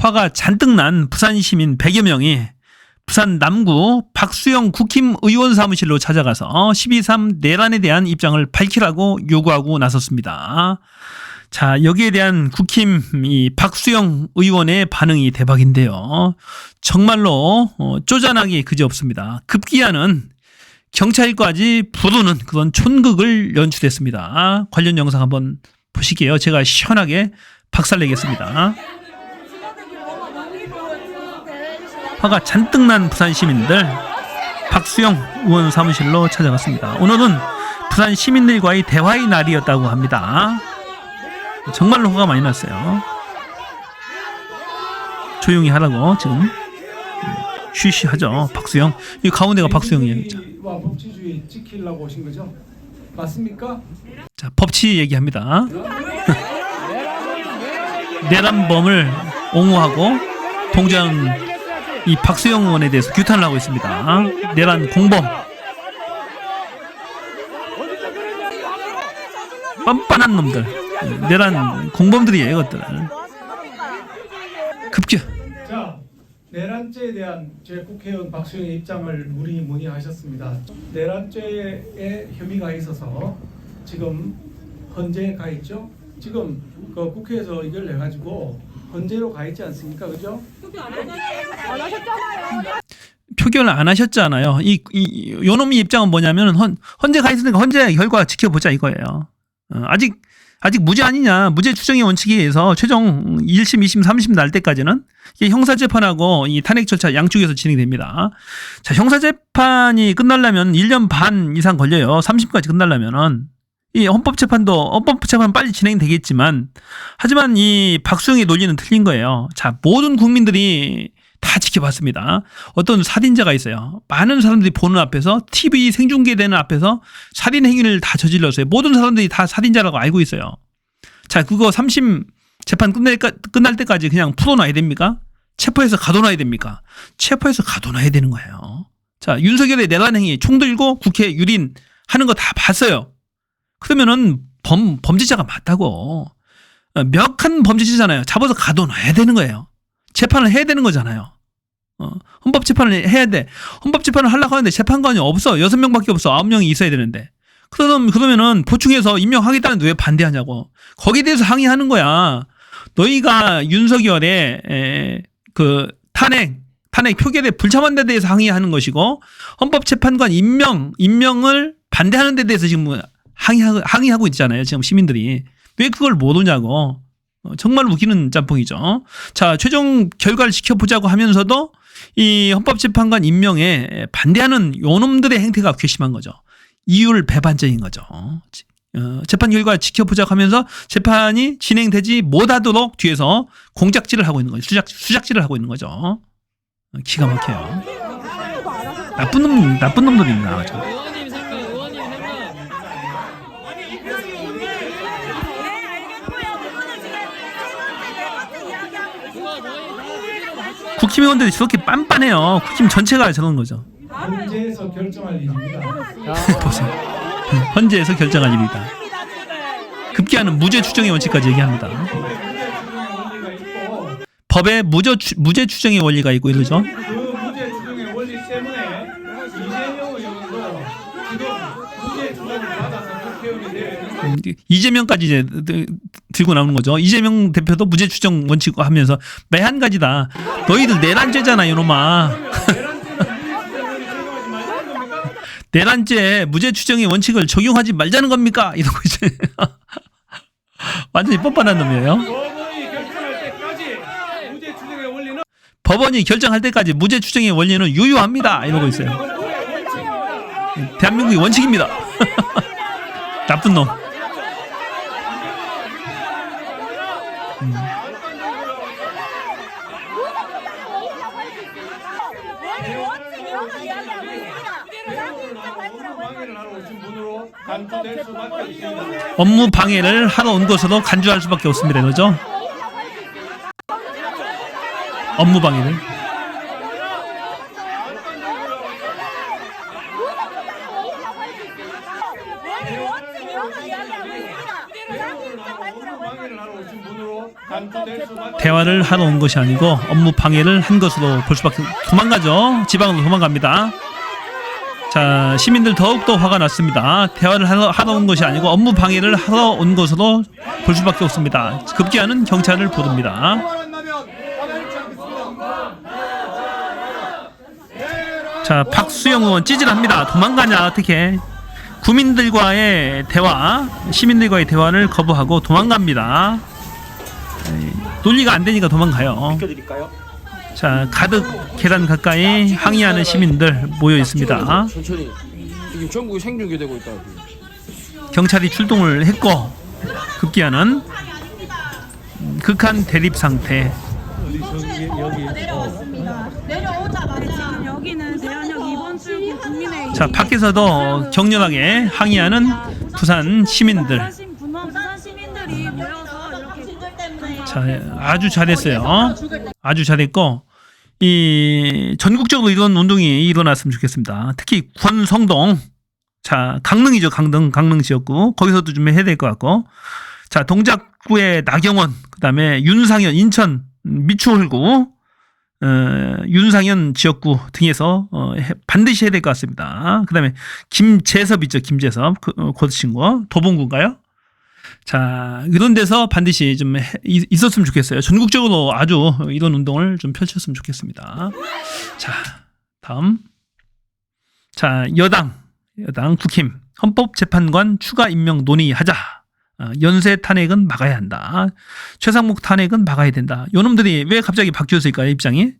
화가 잔뜩 난 부산 시민 100여 명이 부산 남구 박수영 국힘 의원 사무실로 찾아가서 12.3 내란에 대한 입장을 밝히라고 요구하고 나섰습니다. 자, 여기에 대한 국힘 이 박수영 의원의 반응이 대박인데요. 정말로 쪼잔하기 그지없습니다. 급기야는 경찰까지 부르는 그런 촌극을 연출했습니다. 관련 영상 한번 보시게요. 제가 시원하게 박살내겠습니다. 화가 잔뜩 난 부산 시민들 박수영 의원 사무실로 찾아갔습니다. 오늘은 부산 시민들과의 대화의 날이었다고 합니다. 정말로 화가 많이 났어요. 조용히 하라고 지금 쉬쉬하죠. 박수영. 이 가운데가 박수영이에요. 와 법치주의 지키려고 오신 거죠? 맞습니까? 자, 법치 얘기합니다. 내란범을 옹호하고 동조한 이 박수영 의원에 대해서 규탄을 하고 있습니다. 내란 공범. 뻔뻔한 놈들. 내란 공범들이에요, 이것들. 급겨. 자, 내란죄에 대한 제 국회의원 박수영의 입장을 문의하셨습니다. 내란죄에 혐의가 있어서 지금 헌재에 가 있죠. 지금 그 국회에서 이걸 내 가지고 헌재로 가 있지 않습니까, 그죠? 표결 안 하셨잖아요. 요놈의 입장은 뭐냐면 헌재 가 있으니까 헌재 결과 지켜보자 이거예요. 아직 무죄 아니냐. 무죄 추정의 원칙에 의해서 최종 1심, 2심, 3심 날 때까지는 이게 형사재판하고 이 탄핵 절차 양쪽에서 진행됩니다. 자, 형사재판이 끝나려면 1년 반 이상 걸려요. 3심까지 끝나려면은. 이 헌법재판은 빨리 진행되겠지만, 하지만 이 박수영의 논리는 틀린 거예요. 자, 모든 국민들이 다 지켜봤습니다. 어떤 살인자가 있어요. 많은 사람들이 보는 앞에서, TV 생중계되는 앞에서 살인 행위를 다 저질렀어요. 모든 사람들이 다 살인자라고 알고 있어요. 자, 그거 3심 재판 끝날 때까지 그냥 풀어놔야 됩니까? 체포해서 가둬놔야 됩니까? 체포해서 가둬놔야 되는 거예요. 자, 윤석열의 내란 행위, 총 들고 국회 유린 하는 거 다 봤어요. 그러면은 범죄자가 맞다고. 명확한 범죄자잖아요. 잡아서 가둬놔야 되는 거예요. 재판을 해야 되는 거잖아요. 헌법재판을 해야 돼. 헌법재판을 하려고 하는데 재판관이 없어. 6명밖에 없어. 9명이 있어야 되는데. 그러면은 보충해서 임명하겠다는데 왜 반대하냐고. 거기에 대해서 항의하는 거야. 너희가 윤석열의 그 탄핵 표결에 불참한 데 대해서 항의하는 것이고, 헌법재판관 임명을 반대하는 데 대해서 지금 항의하고 있잖아요. 지금 시민들이. 왜 그걸 못 오냐고. 정말 웃기는 짬뽕이죠. 자, 최종 결과를 지켜보자고 하면서도 이 헌법재판관 임명에 반대하는 요놈들의 행태가 괘씸한 거죠. 이율 배반적인 거죠. 재판 결과 지켜보자고 하면서 재판이 진행되지 못하도록 뒤에서 공작질을 하고 있는 거죠. 수작질을 하고 있는 거죠. 기가 막혀요. 나쁜 놈들입니다. 국힘 의원들이 저렇게 빤빤해요. 국힘 전체가 저런 거죠. 헌재에서 결정할 일입니다. 보세요. 헌재에서 결정할 일이다. 급기야는 무죄 추정의 원칙까지 얘기합니다. 법에 무죄 추정의 원리가 있고 이러죠. 그 무죄 추정의 원리 때문에 이재명 의원도 지금 무죄 추정을 받아서 국회의원이 되어 있는 이재명까지 이제 들고 나오는 거죠. 이재명 대표도 무죄 추정 원칙 하면서 매한가지다. 너희들 내란죄잖아 이놈아. 내란죄 무죄 추정의 원칙을 적용하지 말자는 겁니까? 이러고 이제 완전히 뻔뻔한 놈이에요. 법원이 결정할 때까지 무죄 추정의 원리는 유효합니다. 이러고 있어요. 대한민국의 원칙입니다. 나쁜 놈. 업무 방해를 하러 온 것으로 간주할 수밖에 없습니다. 그죠? 업무 방해를. 대화를 하러 온 것이 아니고 업무 방해를 한 것으로 볼 수밖에. 도망가죠. 지방으로 도망갑니다. 자, 시민들 더욱더 화가 났습니다. 대화를 하러 온 것이 아니고 업무 방해를 하러 온 것으로 볼 수밖에 없습니다. 급기야는 경찰을 부릅니다. 자, 박수영 의원 찌질합니다. 도망가냐 어떻게. 구민들과의 대화, 시민들과의 대화를 거부하고 도망갑니다. 논리가 안 되니까 도망가요. 자, 가득 계단 가까이 항의하는 시민들 모여 있습니다. 천천히. 이게 전국에 생중계되고 있다. 경찰이 출동을 했고 급기야는 극한 대립 상태. 지금 여기는 대한역 2번 출구 국민회의. 자, 밖에서도 격렬하게 항의하는 부산 시민들. 부산 시민들이 모여서 이렇게 자, 아주 잘했어요. 아주 잘했고, 이 전국적으로 이런 운동이 일어났으면 좋겠습니다. 특히 권성동, 자, 강릉이죠. 강릉 지역구. 거기서도 좀 해야 될 것 같고, 자, 동작구의 나경원, 그다음에 윤상현, 인천 미추홀구, 윤상현 지역구 등에서 반드시 해야 될 것 같습니다. 그다음에 김재섭 있죠. 김재섭, 그 친구 도봉구인가요? 자, 이런 데서 반드시 좀 있었으면 좋겠어요. 전국적으로 아주 이런 운동을 좀 펼쳤으면 좋겠습니다. 자, 다음. 자, 여당 국힘 헌법재판관 추가 임명 논의하자. 연쇄 탄핵은 막아야 한다. 최상목 탄핵은 막아야 된다. 요놈들이 왜 갑자기 바뀌었을까요? 입장이?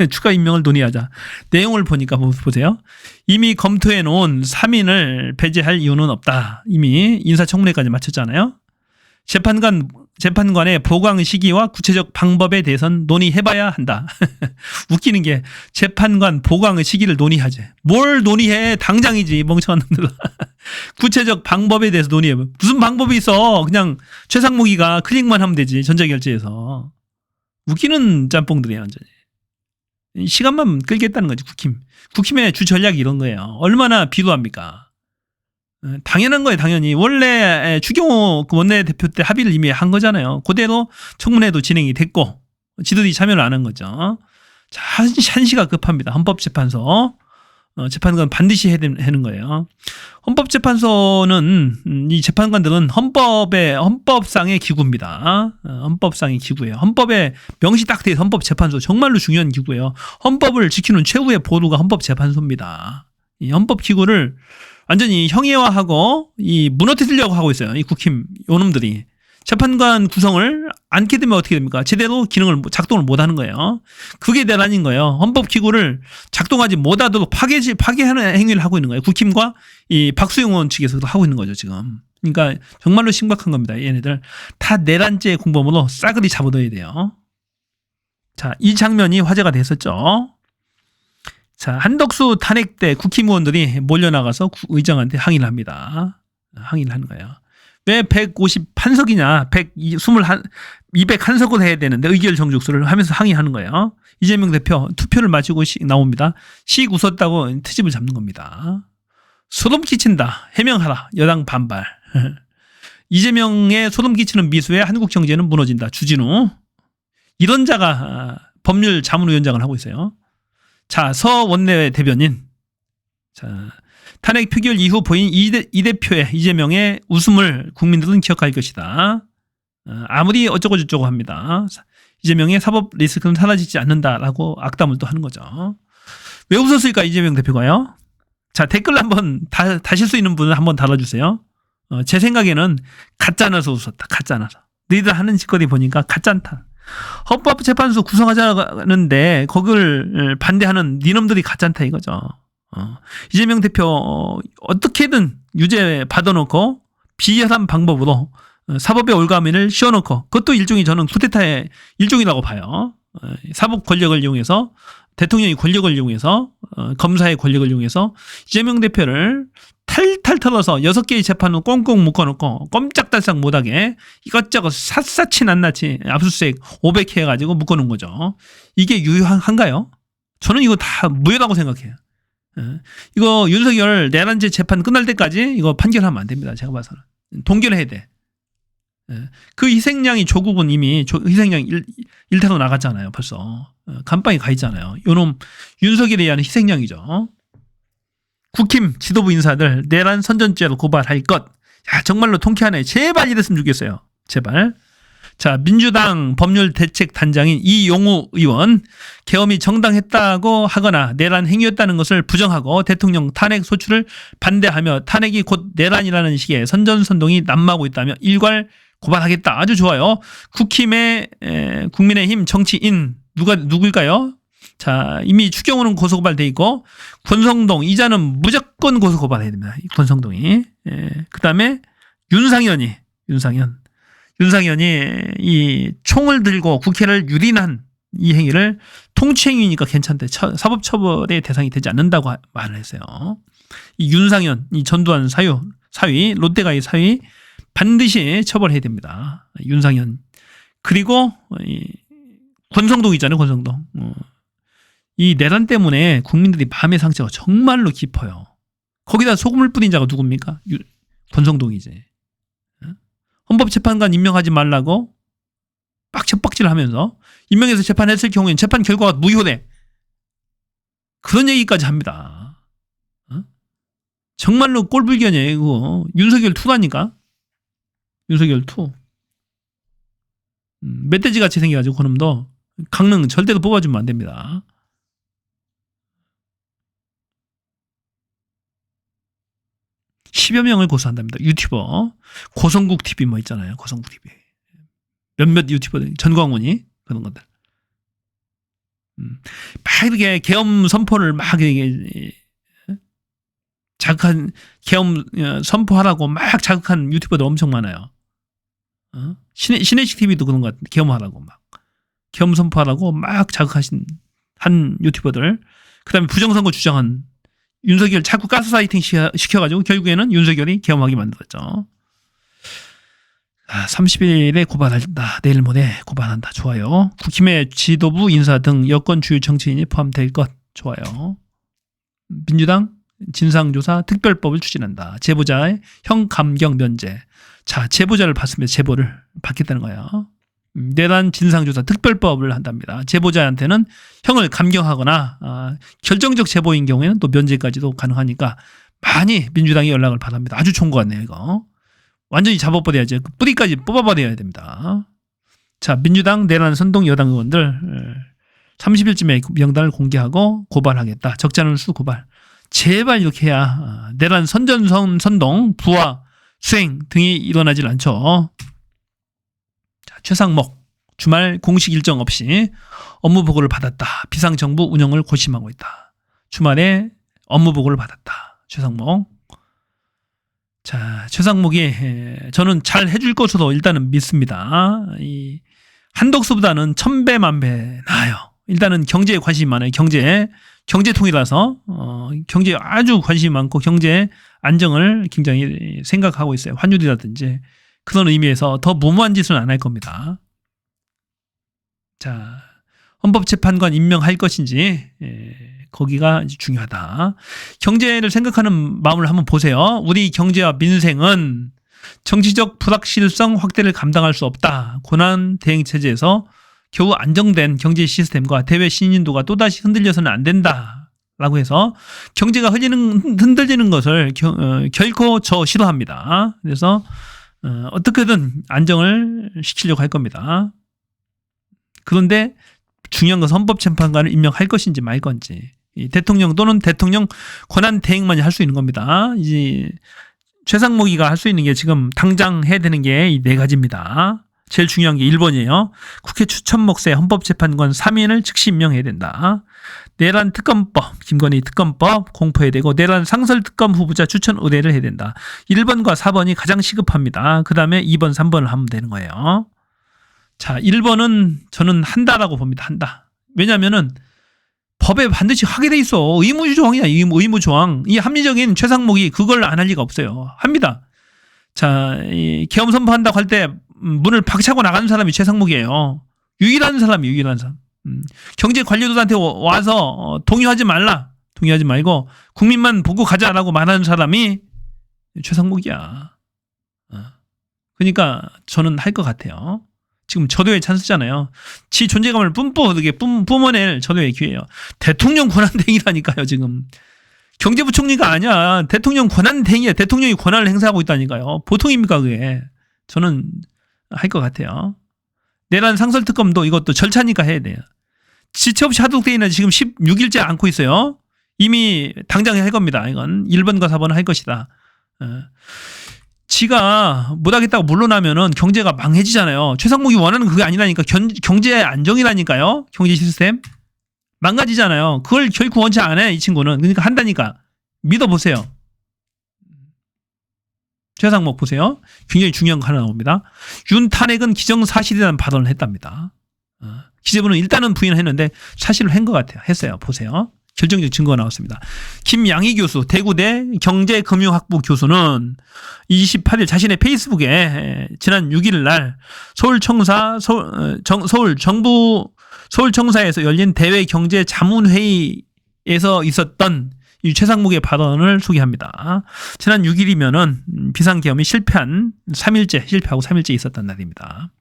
추가 임명을 논의하자. 내용을 보니까 보세요. 이미 검토해 놓은 3인을 배제할 이유는 없다. 이미 인사청문회까지 마쳤잖아요. 재판관의 보강 시기와 구체적 방법에 대해선 논의해봐야 한다. 웃기는 게 재판관 보강의 시기를 논의하지. 뭘 논의해? 당장이지 멍청한 놈들. 구체적 방법에 대해서 논의해. 무슨 방법이 있어? 그냥 최상목이가 클릭만 하면 되지. 전자결제에서. 웃기는 짬뽕들이에요 완전히. 시간만 끌겠다는 거지. 국힘의 주 전략이 이런 거예요. 얼마나 비루합니까? 당연한 거예요. 당연히. 원래 추경호 원내대표 때 합의를 이미 한 거잖아요. 그대로 청문회도 진행이 됐고 지들이 참여를 안 한 거죠. 자, 한시가 급합니다. 헌법재판소. 재판관 반드시 해야 되는 거예요. 헌법재판소는 이 재판관들은 헌법상의 기구입니다. 헌법상의 기구예요. 헌법에 명시 딱 돼 있어. 헌법재판소 정말로 중요한 기구예요. 헌법을 지키는 최후의 보루가 헌법재판소입니다. 이 헌법기구를 완전히 형해화하고 이 무너뜨리려고 하고 있어요. 이 국힘 요놈들이. 재판관 구성을 않게 되면 어떻게 됩니까? 제대로 작동을 못하는 거예요. 그게 대란인 거예요. 헌법기구를 작동하지 못하도록 파괴하는 행위를 하고 있는 거예요. 국힘과 이 박수영 의원 측에서도 하고 있는 거죠 지금. 그러니까 정말로 심각한 겁니다. 얘네들 다 내란죄 공범으로 싸그리 잡아둬야 돼요. 자, 이 장면이 화제가 됐었죠. 자, 한덕수 탄핵 때 국힘 의원들이 몰려나가서 의장한테 항의를 합니다. 항의를 하는 거예요. 왜 151석이냐, 201석을 해야 되는데 의결 정족수를 하면서 항의하는 거예요. 이재명 대표 투표를 마치고 나옵니다. 씩 웃었다고 트집을 잡는 겁니다. 소름 끼친다. 해명하라. 여당 반발. 이재명의 소름 끼치는 미수에 한국 경제는 무너진다. 주진우. 이런 자가 법률 자문위원장을 하고 있어요. 자, 서 원내외 대변인. 자, 탄핵 표결 이후 보인 이 대표의 이재명의 웃음을 국민들은 기억할 것이다. 아무리 어쩌고 저쩌고 합니다. 이재명의 사법 리스크는 사라지지 않는다라고 악담을 또 하는 거죠. 왜 웃었을까 이재명 대표가요? 자, 댓글 한번 다실 수 있는 분은 한번 달아주세요. 제 생각에는 가짜나서 웃었다. 가짜나서. 너희들 하는 짓거리 보니까 가짜다. 헌법재판소 구성하자는데 거기를 반대하는 니놈들이 가짜다 이거죠. 이재명 대표 어떻게든 유죄 받아놓고 비열한 방법으로 사법의 올가미를 씌워놓고 그것도 일종의 저는 쿠데타의 일종이라고 봐요. 사법 권력을 이용해서 대통령의 권력을 이용해서 검사의 권력을 이용해서 이재명 대표를 탈탈 털어서 6개의 재판을 꽁꽁 묶어놓고 꼼짝달싹 못하게 이것저것 샅샅이 낱낱이 압수수색 500회 해가지고 묶어놓은 거죠. 이게 유효한가요? 저는 이거 다 무효라고 생각해요. 이거 윤석열 내란죄 재판 끝날 때까지 이거 판결하면 안 됩니다. 제가 봐서는. 동결해야 돼. 그 희생양이 조국은 이미 희생양 1태로 나갔잖아요. 벌써 감방에 가 있잖아요. 요놈 윤석열에 의한 희생양이죠. 국힘 지도부 인사들 내란 선전죄로 고발할 것. 야, 정말로 통쾌하네. 제발 이랬으면 좋겠어요. 제발. 자, 민주당 법률대책단장인 이용우 의원, 계엄이 정당했다고 하거나 내란 행위였다는 것을 부정하고 대통령 탄핵 소추를 반대하며 탄핵이 곧 내란이라는 식의 선전선동이 난무하고 있다며 일괄 고발하겠다. 아주 좋아요. 국힘의 국민의힘 정치인 누굴까요? 자, 이미 추경호는 고소고발돼 있고 권성동 이자는 무조건 고소고발해야 됩니다. 권성동이. 그 다음에 윤상현이 이 총을 들고 국회를 유린한 이 행위를 통치행위니까 괜찮대. 사법처벌의 대상이 되지 않는다고 말을 했어요. 이 윤상현, 이 전두환 사위, 롯데가의 사위 반드시 처벌해야 됩니다. 윤상현. 그리고 이 권성동 있잖아요. 권성동. 이 내란 때문에 국민들이 마음의 상처가 정말로 깊어요. 거기다 소금을 뿌린 자가 누굽니까? 권성동이지. 헌법재판관 임명하지 말라고 막 척박질을 하면서 임명해서 재판했을 경우에는 재판 결과가 무효돼. 그런 얘기까지 합니다. 정말로 꼴불견이에요. 그거. 윤석열 2라니까. 윤석열 2. 멧돼지같이 생겨가지고 그놈도 강릉 절대로 뽑아주면 안 됩니다. 십여 명을 고소한답니다. 유튜버 고성국 TV 뭐 있잖아요. 고성국 TV 몇몇 유튜버들 전광훈이 그런 것들 막 이렇게 계엄 선포를 막 이렇게 자극한 계엄 선포하라고 막 자극한 유튜버들 엄청 많아요. 신혜식 TV도 그런 것 같은데 계엄하라고 막 계엄 선포하라고 막 자극하신 한 유튜버들 그다음에 부정선거 주장한 윤석열 자꾸 가스라이팅 시켜가지고 결국에는 윤석열이 계엄하게 만들었죠. 30일에 고발한다. 내일 모레 고발한다. 좋아요. 국힘의 지도부 인사 등 여권 주요 정치인이 포함될 것. 좋아요. 민주당 진상조사 특별법을 추진한다. 제보자의 형 감경 면제. 자, 제보자를 봤으면 제보를 받겠다는 거예요. 내란 진상조사 특별법을 한답니다. 제보자한테는 형을 감경하거나 결정적 제보인 경우에는 또 면제까지도 가능하니까 많이 민주당이 연락을 받습니다. 아주 좋은 것 같네요. 이거 완전히 잡아버려야죠. 뿌리까지 뽑아버려야 됩니다. 자, 민주당 내란 선동 여당 의원들 30일쯤에 명단을 공개하고 고발하겠다. 적지 않은 수 고발. 제발 이렇게 해야 내란 선동 부와 수행 등이 일어나질 않죠. 최상목 주말 공식 일정 없이 업무 보고를 받았다. 비상정부 운영을 고심하고 있다. 주말에 업무 보고를 받았다. 최상목. 자, 최상목이 저는 잘 해줄 것으로 일단은 믿습니다. 이 한덕수보다는 1000배 만배 나아요. 일단은 경제에 관심이 많아요. 경제통이라서 경제에 아주 관심이 많고 경제 안정을 굉장히 생각하고 있어요. 환율이라든지 그런 의미에서 더 무모한 짓은 안 할 겁니다. 자, 헌법재판관 임명할 것인지 거기가 중요하다. 경제를 생각하는 마음을 한번 보세요. 우리 경제와 민생은 정치적 불확실성 확대를 감당할 수 없다. 고난 대응 체제에서 겨우 안정된 경제 시스템과 대외 신인도가 또다시 흔들려서는 안 된다. 라고 해서 경제가 흔들리는 것을 결코 저 싫어합니다. 그래서 어떻게든 안정을 시키려고 할 겁니다. 그런데 중요한 것은 헌법재판관을 임명할 것인지 말 건지 이 대통령 또는 대통령 권한 대행만이 할 수 있는 겁니다. 이제 최상목이가 할 수 있는 게 지금 당장 해야 되는 게 이 4가지입니다. 제일 중요한 게 1번이에요. 국회 추천 몫에 헌법재판관 3인을 즉시 임명해야 된다. 내란 특검법, 김건희 특검법 공포해야 되고 내란 상설 특검 후보자 추천 의뢰를 해야 된다. 1번과 4번이 가장 시급합니다. 그 다음에 2번, 3번을 하면 되는 거예요. 자, 1번은 저는 한다라고 봅니다. 한다. 왜냐면은 법에 반드시 하게 돼 있어. 의무조항이야. 의무조항. 이 합리적인 최상목이 그걸 안 할 리가 없어요. 합니다. 자, 이 계엄 선포한다고 할 때 문을 박차고 나가는 사람이 최상목이에요. 유일한 사람이 유일한 사람. 경제 관료들한테 와서 동의하지 말라. 동의하지 말고 국민만 보고 가자라고 말하는 사람이 최상목이야. 그러니까 저는 할 것 같아요. 지금 저도의 찬스잖아요. 지 존재감을 뿜어낼 저도의 기회예요. 대통령 권한대행이라니까요, 지금. 경제부총리가 아니야. 대통령 권한대행이야. 대통령이 권한을 행사하고 있다니까요. 보통입니까, 그게. 저는 할 것 같아요. 내란 상설특검도 이것도 절차니까 해야 돼요. 지체 없이 하도록되어 지금 16일째 안고 있어요. 이미 당장 할 겁니다. 이건 1번과 4번은 할 것이다. 지가 못하겠다고 물러나면은 경제가 망해지잖아요. 최상목이 원하는 그게 아니라니까. 경제 안정이라니까요. 경제 시스템. 망가지잖아요. 그걸 결코 원치 안 해, 이 친구는. 그러니까 한다니까. 믿어보세요. 최상목 보세요. 굉장히 중요한 거 하나 나옵니다. 윤 탄핵은 기정사실이라는 발언을 했답니다. 기재부는 일단은 부인했는데 사실을 한 것 같아요. 했어요. 보세요. 결정적 증거가 나왔습니다. 김양희 교수, 대구대 경제금융학부 교수는 28일 자신의 페이스북에 지난 6일 날 서울청사에서 열린 대외경제자문회의에서 있었던 이 최상목의 발언을 소개합니다. 지난 6일이면은 비상계엄이 실패하고 3일째 있었던 날입니다.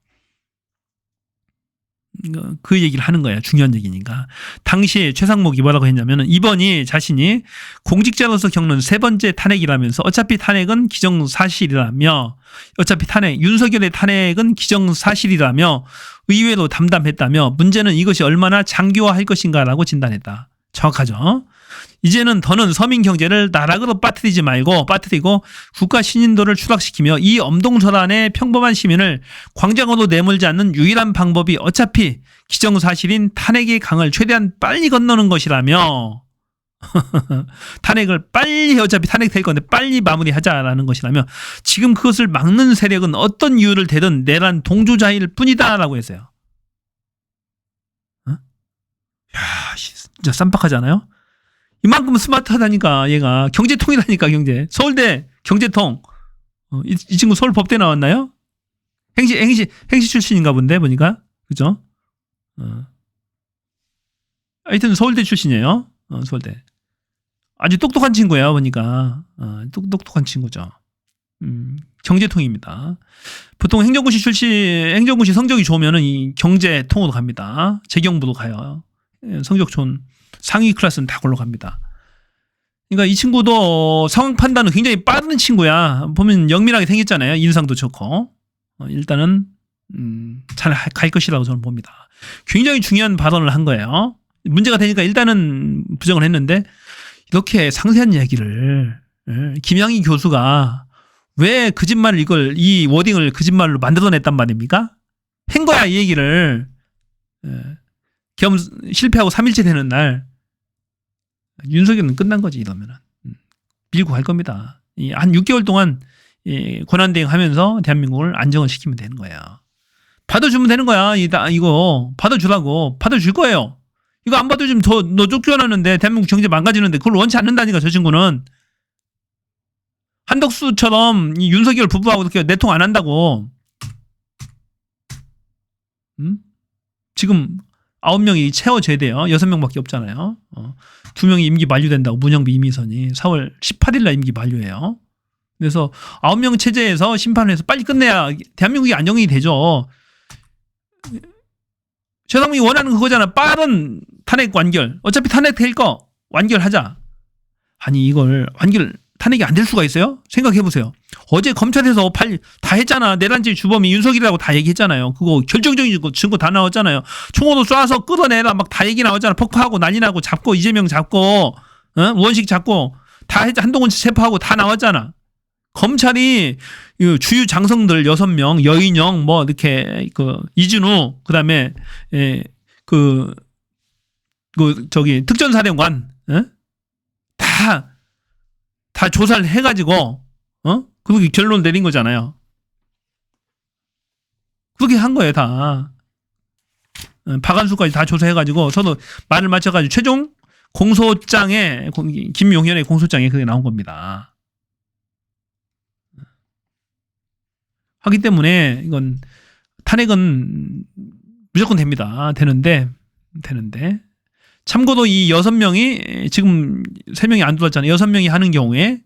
그 얘기를 하는 거예요. 중요한 얘기니까. 당시에 최상목이 뭐라고 했냐면은 이번이 자신이 공직자로서 겪는 3번째 탄핵이라면서 어차피 탄핵은 기정사실이라며 윤석열의 탄핵은 기정사실이라며 의외로 담담했다며 문제는 이것이 얼마나 장기화할 것인가라고 진단했다. 정확하죠. 이제는 더는 서민 경제를 나락으로 빠뜨리고 국가 신인도를 추락시키며 이 엄동설안의 평범한 시민을 광장으로 내몰지 않는 유일한 방법이 어차피 기정사실인 탄핵의 강을 최대한 빨리 건너는 것이라며 탄핵을 빨리 어차피 탄핵될 건데 빨리 마무리하자라는 것이라며 지금 그것을 막는 세력은 어떤 이유를 대든 내란 동조자일 뿐이다라고 했어요. 야, 진짜 쌈박하잖아요. 이만큼 스마트하다니까. 얘가 경제통이라니까. 경제 서울대 경제통. 이 친구 서울 법대 나왔나요? 행시 출신인가 본데 보니까. 그죠? 하여튼 서울대 출신이에요. 서울대. 아주 똑똑한 친구예요 보니까. 똑똑한 친구죠. 경제통입니다. 보통 행정고시 성적이 좋으면은 이 경제통으로 갑니다. 재경부로 가요. 성적 좋은 상위 클래스는 다 걸로 갑니다. 그러니까 이 친구도 상황 판단은 굉장히 빠른 친구야. 보면 영민하게 생겼잖아요. 인상도 좋고. 일단은 잘 갈 것이라고 저는 봅니다. 굉장히 중요한 발언을 한 거예요. 문제가 되니까 일단은 부정을 했는데 이렇게 상세한 이야기를 김양희 교수가 왜 거짓말을 이 워딩을 거짓말로 만들어냈단 말입니까? 한 거야 이 얘기를. 겸 실패하고 3일째 되는 날 윤석열은 끝난 거지. 이러면은 밀고 갈 겁니다. 한 6개월 동안 권한대행 하면서 대한민국을 안정을 시키면 되는 거예요. 받아주면 되는 거야. 이거 받아주라고. 받아줄 거예요. 이거 안 받아주면 너 쫓겨나는데 대한민국 경제 망가지는데 그걸 원치 않는다니까. 저 친구는 한덕수처럼 이 윤석열 부부하고 이렇게 내통 안 한다고. 지금 9명이 채워져야 돼요. 6명밖에 없잖아요. 2명이 임기 만료된다고. 문영비, 이미선이 4월 18일 날 임기 만료해요. 그래서 9명 체제에서 심판을 해서 빨리 끝내야 대한민국이 안정이 되죠. 최상목이 원하는 그거잖아. 빠른 탄핵 완결. 어차피 탄핵될 거 완결하자. 아니 이걸 탄핵이 안 될 수가 있어요? 생각해보세요. 어제 검찰에서 다 했잖아. 내란죄 주범이 윤석열이라고 다 얘기했잖아요. 그거 결정적인 증거 다 나왔잖아요. 총으로 쏴서 끌어내라 막 다 얘기 나왔잖아. 폭파하고 난리 나고 잡고 이재명 잡고 원식 잡고 다 한동훈 체포하고 다 나왔잖아. 검찰이 주유 장성들 6명, 여인영 뭐 이렇게 이준우 그다음에 특전사령관 다 조사를 해가지고 그렇게 결론 내린 거잖아요. 그렇게 한 거예요 다. 박한수까지 다 조사해가지고 서로 말을 맞춰가지고 최종 공소장에 김용현의 공소장에 그게 나온 겁니다. 하기 때문에 이건 탄핵은 무조건 됩니다. 되는데 참고로 이 6명이 지금 3명이 안 들어왔잖아요. 6명이 하는 경우에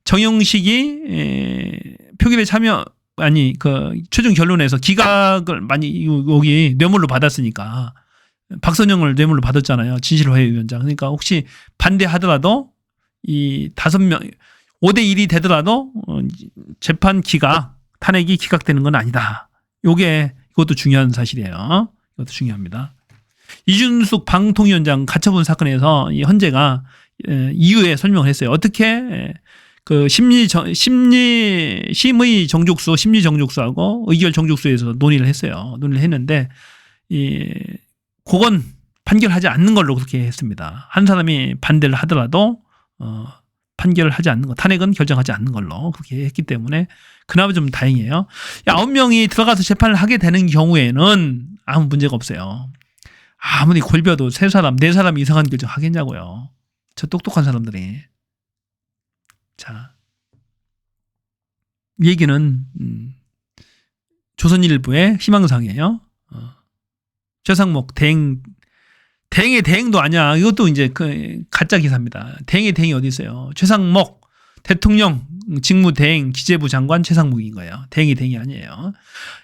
정영식이 표결에 참여 아니 그 최종 결론에서 기각을 많이 여기 뇌물로 받았으니까 박선영을 뇌물로 받았잖아요. 진실화해위원장. 그러니까 혹시 반대하더라도 이 5명 5대1이 되더라도 재판 기각 탄핵이 기각되는 건 아니다. 이것도 중요한 사실이에요. 이것도 중요합니다. 이준숙 방통위원장 가처분 사건에서 이 헌재가 이유에 설명을 했어요. 어떻게 그 심의 정족수, 심리 정족수하고 의결 정족수에서 논의를 했어요. 논의를 했는데 그건 판결하지 않는 걸로 그렇게 했습니다. 한 사람이 반대를 하더라도 판결을 하지 않는 거, 탄핵은 결정하지 않는 걸로 그렇게 했기 때문에 그나마 좀 다행이에요. 9명이 들어가서 재판을 하게 되는 경우에는 아무 문제가 없어요. 아무리 골벼도 3사람, 4사람이 이상한 결정 하겠냐고요. 저 똑똑한 사람들이. 자, 이 얘기는 조선일보의 희망상이에요. 최상목 대행의 대행도 아니야. 이것도 이제 그 가짜 기사입니다. 대행의 대행이 어디 있어요? 최상목 대통령 직무 대행 기재부 장관 최상목인 거예요. 대행의 대행이 아니에요.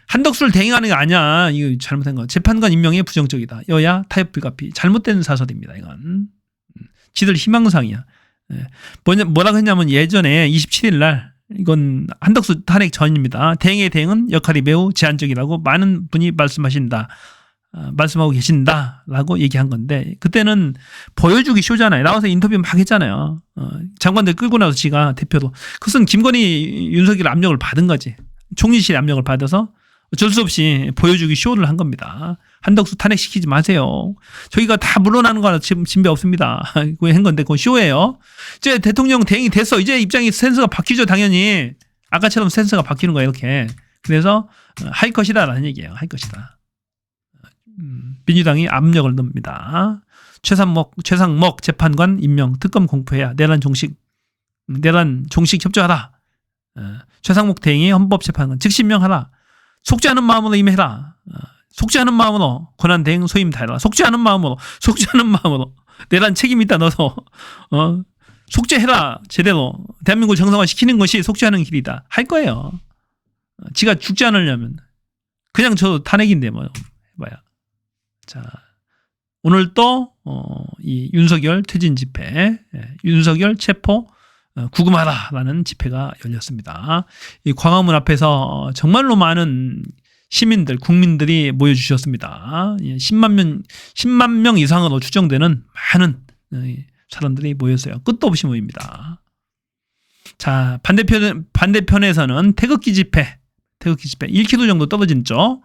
한덕수를 대행하는 게 아니야. 이거 잘못된 거. 재판관 임명에 부정적이다. 여야 타협 불가피. 잘못된 사설입니다. 이건 지들 희망상이야. 뭐라고 했냐면 예전에 27일 날 이건 한덕수 탄핵 전입니다. 대행의 대행은 역할이 매우 제한적이라고 많은 분이 말씀하고 계신다라고 얘기한 건데 그때는 보여주기 쇼잖아요. 나와서 인터뷰 막 했잖아요. 장관들 끌고 나서 지가 대표로. 그것은 김건희 윤석열 압력을 받은 거지. 총리실 압력을 받아서 어쩔 수 없이 보여주기 쇼를 한 겁니다. 한덕수 탄핵시키지 마세요. 저희가 다 물러나는 거라 진배 없습니다. 그거 한 건데 그건 쇼예요. 이제 대통령 대행이 됐어. 이제 입장이 센서가 바뀌죠. 당연히. 아까처럼 센서가 바뀌는 거예요. 이렇게. 그래서 할 것이다라는 얘기예요. 할 것이다. 민주당이 압력을 넣습니다. 최상목 재판관 임명 특검 공포해야 내란 종식 협조하라. 최상목 대행이 헌법재판관 즉시 임명하라. 속죄하는 마음으로 임해라. 속죄하는 마음으로 권한 대행 소임 다해라. 속죄하는 마음으로 내란 책임 있다 너도 속죄해라. 제대로 대한민국을 정상화시키는 것이 속죄하는 길이다. 할 거예요. 지가 죽지 않으려면 그냥 저 탄핵인데 뭐 해봐야. 자, 오늘 또 이 윤석열 퇴진 집회, 윤석열 체포 구금하라라는 집회가 열렸습니다. 이 광화문 앞에서 정말로 많은 시민들, 국민들이 모여주셨습니다. 10만 명 이상으로 추정되는 많은 사람들이 모였어요. 끝도 없이 모입니다. 자, 반대편에서는 태극기 집회 1km 정도 떨어진 쪽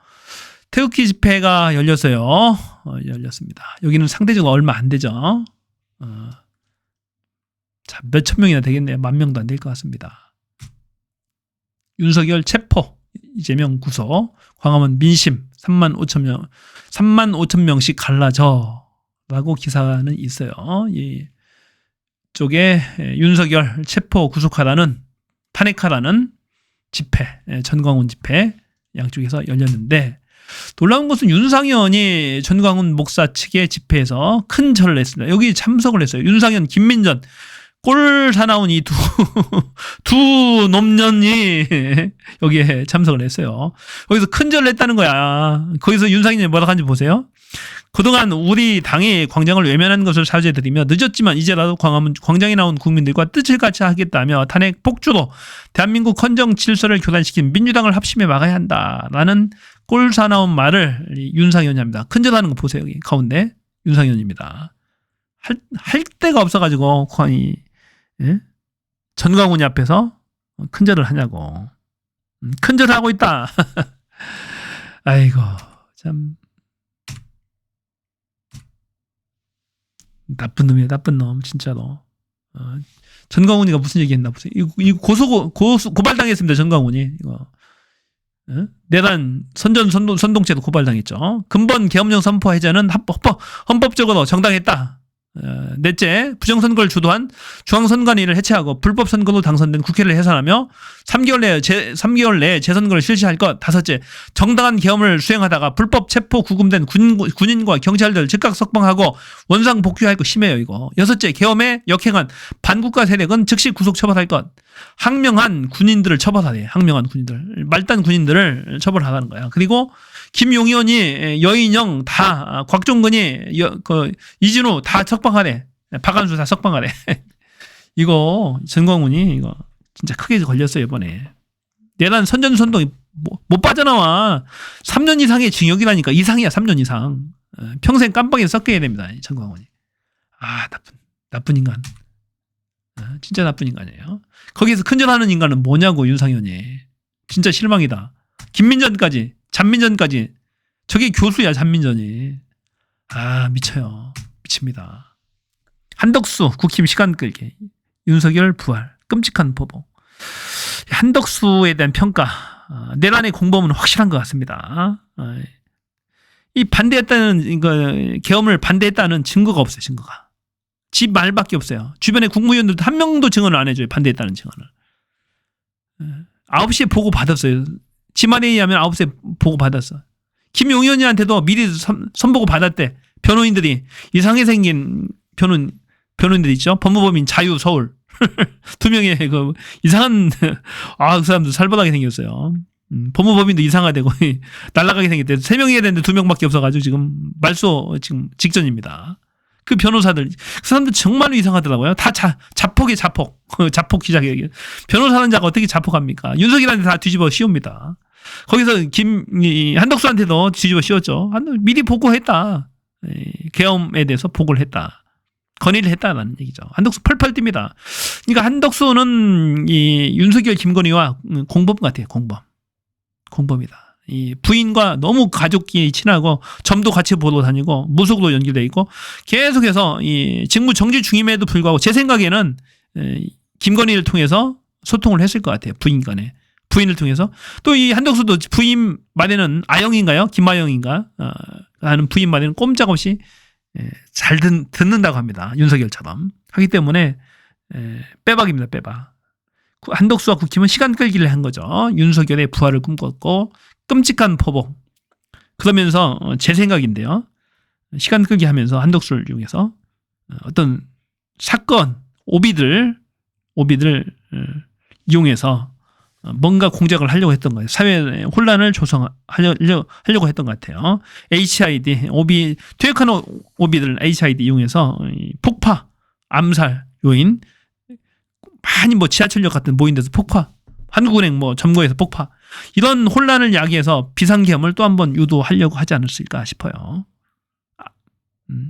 태극기 집회가 열렸어요. 열렸습니다. 여기는 상대적으로 얼마 안 되죠. 자, 몇천 명이나 되겠네요. 10,000명도 안 될 것 같습니다. 윤석열 체포, 이재명 구속, 광화문 민심 35,000명씩 갈라져 라고 기사는 있어요. 이 쪽에 윤석열 체포 구속하라는 탄핵하라는 집회, 전광훈 집회 양쪽에서 열렸는데 놀라운 것은 윤상현이 전광훈 목사 측의 집회에서 큰 절을 냈습니다. 여기 참석을 했어요. 윤상현, 김민전 꼴 사나운 이 두 놈년이 여기에 참석을 했어요. 여기서 큰 절을 했다는 거야. 거기서 윤상현이 뭐라고 하는지 보세요. 그동안 우리 당이 광장을 외면한 것을 사죄드리며 늦었지만 이제라도 광장에 나온 국민들과 뜻을 같이 하겠다며 탄핵 폭주로 대한민국 헌정 질서를 교란시킨 민주당을 합심해 막아야 한다라는 꼴사나운 말을 윤상현이 합니다. 큰절하는 거 보세요. 여기 가운데 윤상현입니다. 할 데가 없어가지고 전광훈이 앞에서 큰절을 하냐고. 큰절을 하고 있다. 아이고 참 나쁜 놈이야. 나쁜 놈 진짜로. 전광훈이가 무슨 얘기했나 보세요. 이거 고발당했습니다. 전광훈이 이거. 내란 선동죄도 고발당했죠. 근본 계엄령 선포 해제는 헌법적으로 정당했다. 넷째, 부정선거를 주도한 중앙선관위를 해체하고 불법 선거로 당선된 국회를 해산하며 3개월 내에 재선거를 실시할 것. 다섯째, 정당한 계엄을 수행하다가 불법 체포 구금된 군인과 경찰들 즉각 석방하고 원상 복귀할 것. 심해요 이거. 여섯째, 계엄에 역행한 반국가 세력은 즉시 구속 처벌할 것. 항명한 군인들을 처벌하래. 항명한 군인들, 말단 군인들을 처벌하라는 거야. 그리고 김용의원이, 여인영 다, 곽종근이, 이진우 다 석방하래. 박한수 다 석방하래. 이거 전광훈이 이거 진짜 크게 걸렸어요 이번에. 내란 선전선동 못 빠져나와. 3년 이상의 징역이라니까. 이상이야 3년 이상. 평생 깜빡이에 섞여야 됩니다 전광훈이. 아 나쁜 인간. 진짜 나쁜 인간이에요. 거기서 큰절하는 인간은 뭐냐고. 윤상현이 진짜 실망이다. 김민전까지, 잔민전까지. 저게 교수야 잔민전이. 아 미쳐요. 미칩니다. 한덕수 국힘 시간 끌기, 윤석열 부활, 끔찍한 보복. 한덕수에 대한 평가, 내란의 공범은 확실한 것 같습니다. 이 반대했다는, 이거 계엄을 반대했다는 증거가 없어요. 증거가 집 말밖에 없어요. 주변에 국무위원들도 한 명도 증언을 안 해줘요. 반대했다는 증언을. 9시에 보고 받았어요. 지만에 의하면 9시에 보고 받았어. 김용의원한테도 미리 선보고 받았대. 변호인들이 이상하게 생긴 변호인들 있죠. 법무법인 자유 서울 두 명의 그 이상한 그 사람도 살벌하게 생겼어요. 법무법인도 이상하대고 날아가게 생겼대. 3명이 해야 되는데 2명밖에 없어가지고 지금 말소 지금 직전입니다. 그 변호사들, 그 사람들 정말 이상하더라고요. 다 자폭이 자폭. 자폭 기자회견. 변호사는 자가 어떻게 자폭합니까? 윤석열한테 다 뒤집어 씌웁니다. 거기서 한덕수한테도 뒤집어 씌웠죠. 미리 보고했다. 계엄에 대해서 보고를 했다. 건의를 했다는 얘기죠. 한덕수 펄펄 뜁니다. 그러니까 한덕수는 이 윤석열 김건희와 공범 같아요. 공범이다. 이 부인과 너무 가족이 친하고 점도 같이 보러 다니고 무속으로 연결돼 있고 계속해서 이 직무 정지 중임에도 불구하고 제 생각에는 김건희를 통해서 소통을 했을 것 같아요. 부인 간에. 부인을 통해서. 또 이 한덕수도 부인 말에는 아영인가요? 김아영인가? 하는 부인 말에는 꼼짝없이 잘 듣는다고 합니다. 윤석열처럼. 하기 때문에 빼박입니다. 빼박. 한덕수와 국힘은 시간 끌기를 한 거죠. 윤석열의 부활을 꿈꿨고 끔찍한 포복. 그러면서 제 생각인데요. 시간 끌기 하면서 한덕수를 이용해서 어떤 사건, 오비들 이용해서 뭔가 공작을 하려고 했던 거예요. 사회 혼란을 조성하려고 했던 것 같아요. HID, 퇴역한 오비들 HID 이용해서 폭파, 암살 요인, 많이 지하철역 같은 모인 데서 폭파, 한국은행 점거에서 폭파, 이런 혼란을 야기해서 비상계엄을 또 한번 유도하려고 하지 않았을까 싶어요.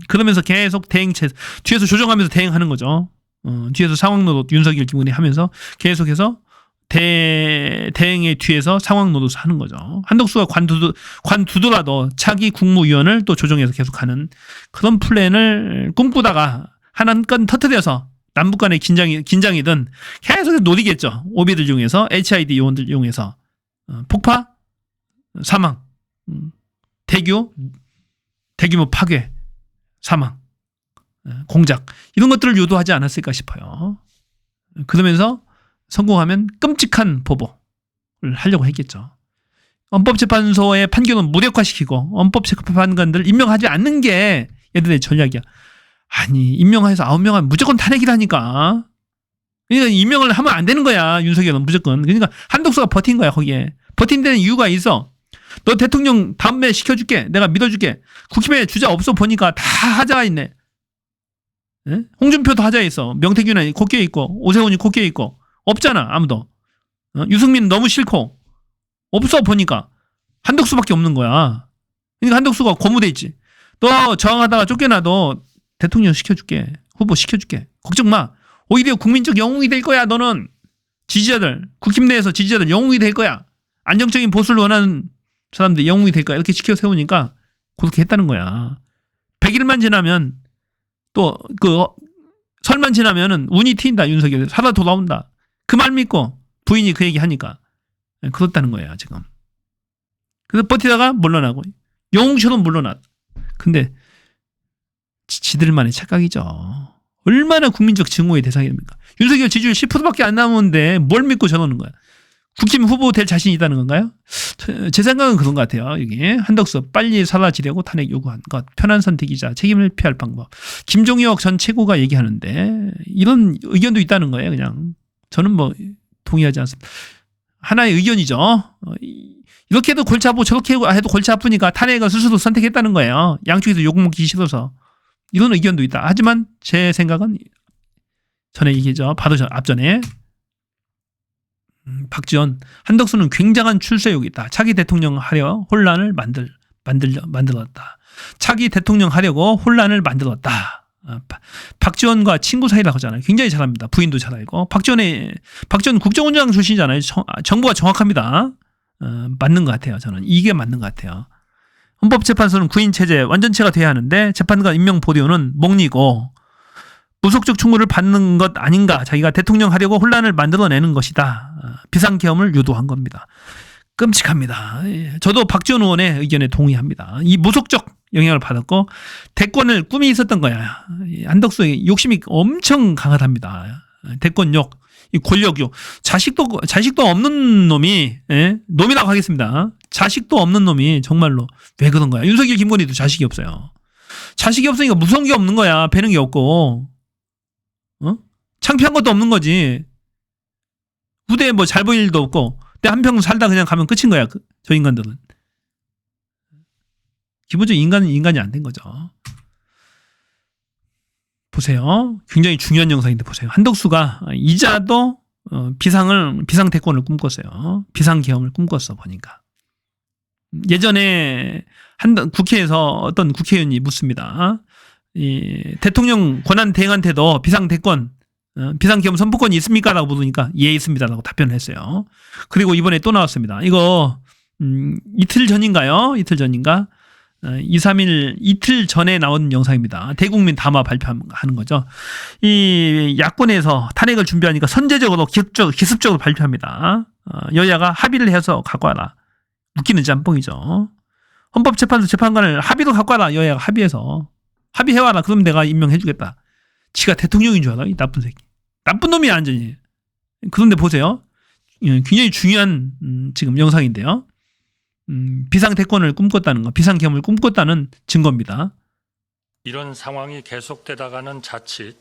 그러면서 계속 뒤에서 조정하면서 대응하는 거죠. 뒤에서 상황노릇 윤석열 김건희 하면서 계속해서 대행의 뒤에서 상황 노릇을 하는 거죠. 한덕수가 관두더라도 차기 국무위원을 또 조정해서 계속하는 그런 플랜을 꿈꾸다가 한 건 터뜨려서 남북 간의 긴장이든 계속 노리겠죠. 오비들 중에서 HID 요원들 이용해서 폭파, 사망, 대규모 파괴, 사망, 공작, 이런 것들을 유도하지 않았을까 싶어요. 그러면서 성공하면 끔찍한 보복을 하려고 했겠죠. 헌법재판소의 판결은 무력화시키고 헌법재판관들을 임명하지 않는 게 얘들의 전략이야. 아니, 임명해서 9명하면 무조건 탄핵이라니까. 그러니까 임명을 하면 안 되는 거야, 윤석열은 무조건. 그러니까 한덕수가 버틴 거야, 거기에. 버틴 데는 이유가 있어. 너 대통령 다음에 시켜줄게. 내가 믿어줄게. 국힘에 주자 없어 보니까 다 하자가 있네. 에? 홍준표도 하자에 있어. 명태균은 코끼에 있고, 오세훈이 코끼에 있고. 없잖아, 아무도. 유승민은 너무 싫고. 없어 보니까. 한덕수밖에 없는 거야. 그러니까 한덕수가 고무돼 있지. 너 저항하다가 쫓겨나도 대통령 시켜줄게. 후보 시켜줄게. 걱정 마. 오히려 국민적 영웅이 될 거야, 너는. 지지자들, 국힘 내에서 지지자들 영웅이 될 거야. 안정적인 보수를 원하는 사람들 영웅이 될 거야. 이렇게 시켜 세우니까 그렇게 했다는 거야. 100일만 지나면 또 설만 지나면은 운이 트인다, 윤석열. 살아 돌아온다. 그 말 믿고 부인이 그 얘기 하니까 그렇다는 거예요, 지금. 그래서 버티다가 물러나고 영웅처럼 물러났. 근데 지들만의 착각이죠. 얼마나 국민적 증오의 대상입니까? 윤석열 지지율 10%밖에 안 나오는데 뭘 믿고 저러는 거야? 국힘 후보 될 자신이 있다는 건가요? 제 생각은 그런 것 같아요. 여기 한덕수 빨리 사라지려고 탄핵 요구한 것. 편한 선택이자 책임을 피할 방법. 김종혁 전 최고가 얘기하는데 이런 의견도 있다는 거예요. 그냥 저는 뭐 동의하지 않습니다. 하나의 의견이죠. 이렇게 해도 골치 아프고 저렇게 해도 골치 아프니까 탄핵을 스스로 선택했다는 거예요. 양쪽에서 욕먹기 싫어서. 이런 의견도 있다. 하지만 제 생각은 전에 얘기죠. 바로 앞전에 박지원, 한덕수는 굉장한 출세욕이 있다. 차기 대통령 하려 혼란을 만들었다. 차기 대통령 하려고 혼란을 만들었다. 박지원과 친구 사이라고 하잖아요. 굉장히 잘합니다. 부인도 잘 알고. 박지원 국정원장 출신이잖아요. 정보가 정확합니다. 맞는 것 같아요. 저는 이게 맞는 것 같아요. 헌법재판소는 구인 체제 완전체가 돼야 하는데 재판관 임명 보류는 목리고 무속적 충고를 받는 것 아닌가. 자기가 대통령 하려고 혼란을 만들어내는 것이다. 비상계엄을 유도한 겁니다. 끔찍합니다. 저도 박지원 의원의 의견에 동의합니다. 이 무속적 영향을 받았고 대권을 꿈이 있었던 거야. 한덕수의 욕심이 엄청 강하답니다. 대권욕, 이 권력욕. 자식도 없는 놈이, 놈이라고 하겠습니다. 자식도 없는 놈이 정말로 왜 그런 거야? 윤석열, 김건희도 자식이 없어요. 자식이 없으니까 무서운 게 없는 거야. 배는 게 없고. 창피한 것도 없는 거지. 후대에 뭐 잘 보일 일도 없고. 때 한평 살다 그냥 가면 끝인 거야. 저 인간들은. 기본적으로 인간은 인간이 안 된 거죠. 보세요. 굉장히 중요한 영상인데 보세요. 한덕수가 이자도 비상 대권을 꿈꿨어요. 비상 계엄을 꿈꿨어 보니까. 예전에 국회에서 어떤 국회의원이 묻습니다. 이 대통령 권한 대행한테도 비상 대권, 비상 계엄 선포권이 있습니까? 라고 물으니까 예 있습니다라고 답변을 했어요. 그리고 이번에 또 나왔습니다. 이거 이틀 전인가요? 이틀 전인가? 2, 3일 이틀 전에 나온 영상입니다. 대국민 담화 발표하는 거죠. 이 야권에서 탄핵을 준비하니까 선제적으로 기습적으로 발표합니다. 여야가 합의를 해서 갖고 와라. 웃기는 짬뽕이죠. 헌법재판소 재판관을 합의로 갖고 와라. 여야가 합의해서. 합의해와라. 그럼 내가 임명해주겠다. 지가 대통령인 줄 알아? 이 나쁜 새끼. 나쁜 놈이 완전히. 그런데 보세요. 굉장히 중요한 지금 영상인데요. 비상 대권을 꿈꿨다는 거, 비상 계엄을 꿈꿨다는 증거입니다. 이런 상황이 계속되다가는 자칫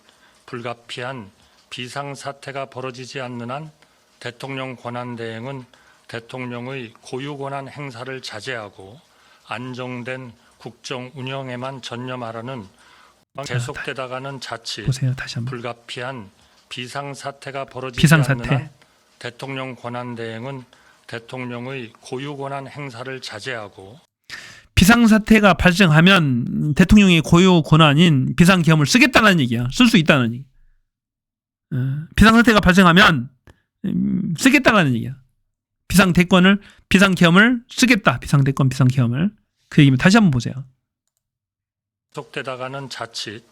불가피한 비상사태가 벌어지지 않는 한 대통령 권한 대행은 대통령의 고유 권한 행사를 자제하고 안정된 국정 운영에만 전념하라는 계속되다가는 자칫 보세요. 다시 한번. 불가피한 비상사태가 벌어지지 않는 한 대통령 권한 대행은 대통령의 고유 권한 행사를 자제하고 비상사태가 발생하면 대통령의 고유 권한인 비상계엄을 쓰겠다는 얘기야. 쓸 수 있다는 얘기. 비상사태가 발생하면 쓰겠다는 얘기야. 비상계엄을 쓰겠다. 비상대권, 비상계엄을. 그 얘기면 다시 한번 보세요. 계속되다가는 자칫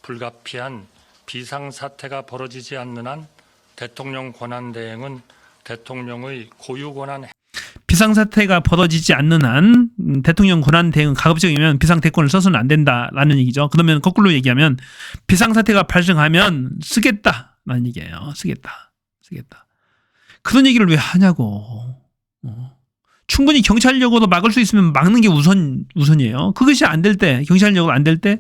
불가피한 비상사태가 벌어지지 않는 한 대통령 권한 대행은 대통령의 고유 권한 비상사태가 벌어지지 않는 한 대통령 권한 대행은 가급적이면 비상대권을 써서는 안 된다라는 얘기죠. 그러면 거꾸로 얘기하면 비상사태가 발생하면 쓰겠다라는 얘기예요. 쓰겠다. 그런 얘기를 왜 하냐고. 충분히 경찰력으로 막을 수 있으면 막는 게 우선이에요. 그것이 안 될 때, 경찰력으로 안 될 때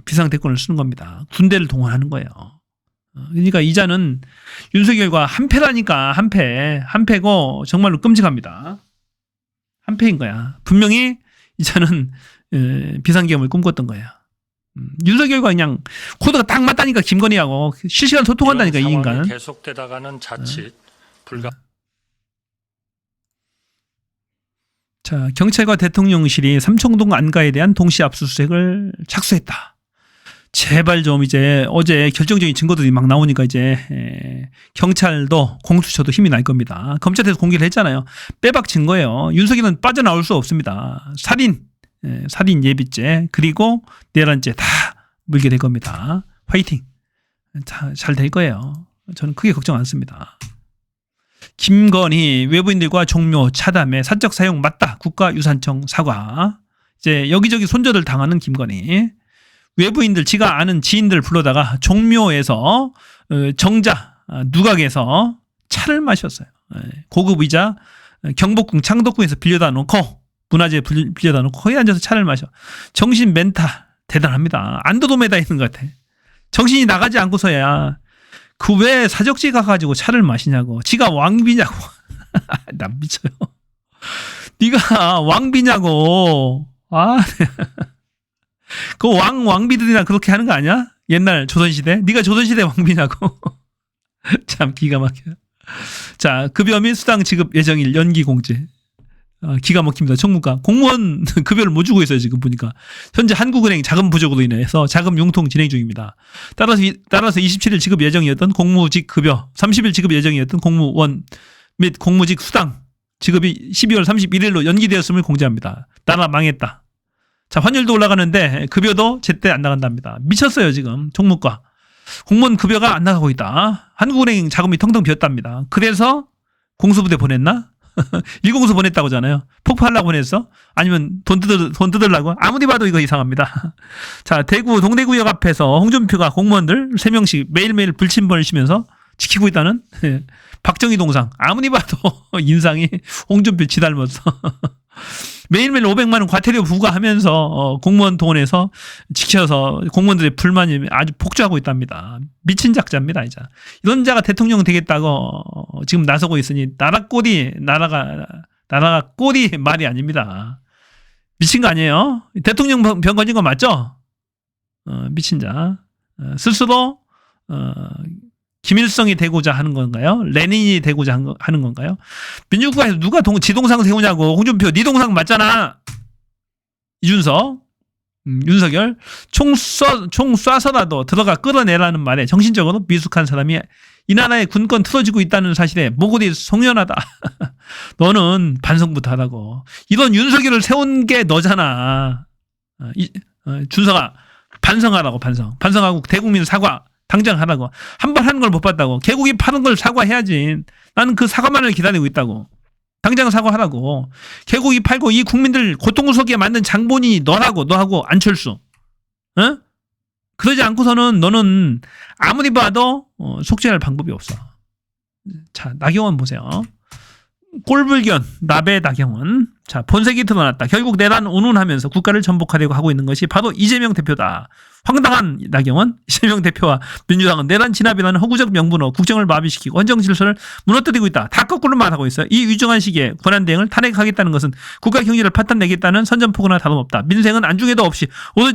비상대권을 쓰는 겁니다. 군대를 동원하는 거예요. 그러니까 이자는 윤석열과 한패라니까. 한패고 정말로 끔찍합니다. 한패인 거야. 분명히 이자는 비상계엄을 꿈꿨던 거예요. 윤석열과 그냥 코드가 딱 맞다니까. 김건희하고 실시간 소통한다니까. 이 인간은. 계속되다가는 자칫 자, 경찰과 대통령실이 삼청동 안가에 대한 동시 압수수색을 착수했다. 제발 좀 이제 어제 결정적인 증거들이 막 나오니까 이제 경찰도 공수처도 힘이 날 겁니다. 검찰에서 공개를 했잖아요. 빼박 증거예요. 윤석열은 빠져나올 수 없습니다. 살인 예비죄 그리고 내란죄 다 물게 될 겁니다. 화이팅. 잘 될 거예요. 저는 크게 걱정 안 씁니다. 김건희 외부인들과 종묘 차담에 사적 사용 맞다. 국가유산청 사과. 이제 여기저기 손절을 당하는 김건희. 외부인들 지가 아는 지인들 불러다가 종묘에서 정자 누각에서 차를 마셨어요. 고급이자 경복궁 창덕궁에서 빌려다 놓고 문화재 빌려다 놓고 거기 앉아서 차를 마셔. 정신 멘탈 대단합니다. 안도돔에다 있는 것 같아. 정신이 나가지 않고서야 그 왜 사적지 가가지고 차를 마시냐고. 지가 왕비냐고. 난 미쳐요. 네가 왕비냐고. 아, 그 왕비들이나 그렇게 하는 거 아니야? 옛날 조선시대? 네가 조선시대 왕비냐고. 참 기가 막혀요. 자, 급여 및 수당 지급 예정일 연기 공제. 기가 막힙니다. 총무과. 공무원 급여를 못 주고 있어요. 지금 보니까. 현재 한국은행 자금 부족으로 인해서 자금 융통 진행 중입니다. 따라서 27일 지급 예정이었던 공무직 급여, 30일 지급 예정이었던 공무원 및 공무직 수당 지급이 12월 31일로 연기되었음을 공지합니다. 나라 망했다. 자, 환율도 올라가는데 급여도 제때 안 나간답니다. 미쳤어요. 지금 총무과. 공무원 급여가 안 나가고 있다. 한국은행 자금이 텅텅 비었답니다. 그래서 공수부대 보냈나? 일공수 보냈다고 하잖아요. 폭파하려고 보냈어? 아니면 돈 뜯으려고? 아무리 봐도 이거 이상합니다. 자, 대구 동대구역 앞에서 홍준표가 공무원들 3명씩 매일매일 불침번을 쉬면서 지키고 있다는 박정희 동상. 아무리 봐도 인상이 홍준표 지 닮았어. 매일매일 500만 원 과태료 부과하면서 공무원 돈에서 지켜서 공무원들의 불만이 아주 폭주하고 있답니다. 미친 작자입니다. 이제 이런 자가 대통령 되겠다고 지금 나서고 있으니 나라가 꼴이 말이 아닙니다. 미친 거 아니에요? 대통령 병 걸린 거 맞죠? 미친 자. 스스로 김일성이 되고자 하는 건가요? 레닌이 되고자 하는 건가요? 민주국가에서 누가 지동상 세우냐고. 홍준표 네 동상 맞잖아. 이준석 윤석열 총 쏴서라도 들어가 끌어내라는 말에 정신적으로 미숙한 사람이 이 나라의 군권 틀어지고 있다는 사실에 목소리 송연하다. 너는 반성부터 하라고. 이런 윤석열을 세운 게 너잖아. 준석아 반성하라고. 반성하고 대국민 사과 당장 하라고. 한 번 하는 걸 못 봤다고. 개국이 파는 걸 사과해야지. 나는 그 사과만을 기다리고 있다고. 당장 사과하라고. 개국이 팔고 이 국민들 고통스럽게 만든 장본인이 너하고 안철수. 어? 그러지 않고서는 너는 아무리 봐도 속죄할 방법이 없어. 자, 나경원 보세요. 꼴불견 나배 나경원. 자, 본색이 드러났다. 결국 내란 운운하면서 국가를 전복하려고 하고 있는 것이 바로 이재명 대표다. 황당한 나경원. 이재명 대표와 민주당은 내란 진압이라는 허구적 명분으로 국정을 마비시키고 헌정 질서를 무너뜨리고 있다. 다 거꾸로 말하고 있어요. 이 위중한 시기에 권한대행을 탄핵하겠다는 것은 국가 경제를 파탄내겠다는 선전포고나 다름없다. 민생은 안중에도 없이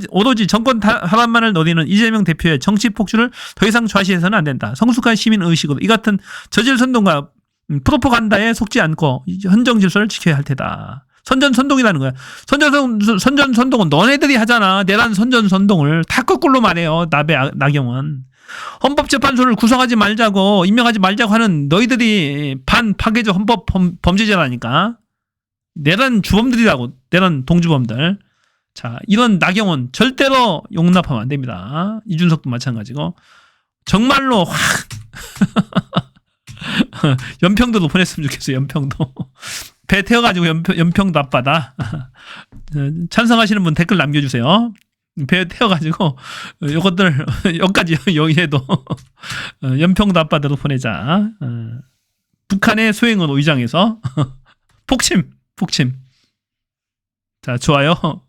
오로지 정권 하란만을 노리는 이재명 대표의 정치 폭주를 더 이상 좌시해서는 안 된다. 성숙한 시민의식으로 이 같은 저질 선동과 프로파간다에 속지 않고 헌정 질서를 지켜야 할 테다. 선전선동이라는 거야. 선전선동은 너네들이 하잖아. 내란 선전선동을 다 거꾸로 말해요. 나경원. 헌법재판소를 구성하지 말자고 임명하지 말자고 하는 너희들이 반파괴적 헌법 범죄자라니까. 내란 주범들이라고. 내란 동주범들. 자, 이런 나경원 절대로 용납하면 안 됩니다. 이준석도 마찬가지고. 정말로 확 연평도도 보냈으면 좋겠어요. 연평도. 배 태워가지고 연평도 앞바다. 찬성하시는 분 댓글 남겨주세요. 배 태워가지고 요것들 여기까지 여기에도 연평도 앞바다로 보내자. 북한의 소행을 의장해서 폭침. 자, 좋아요.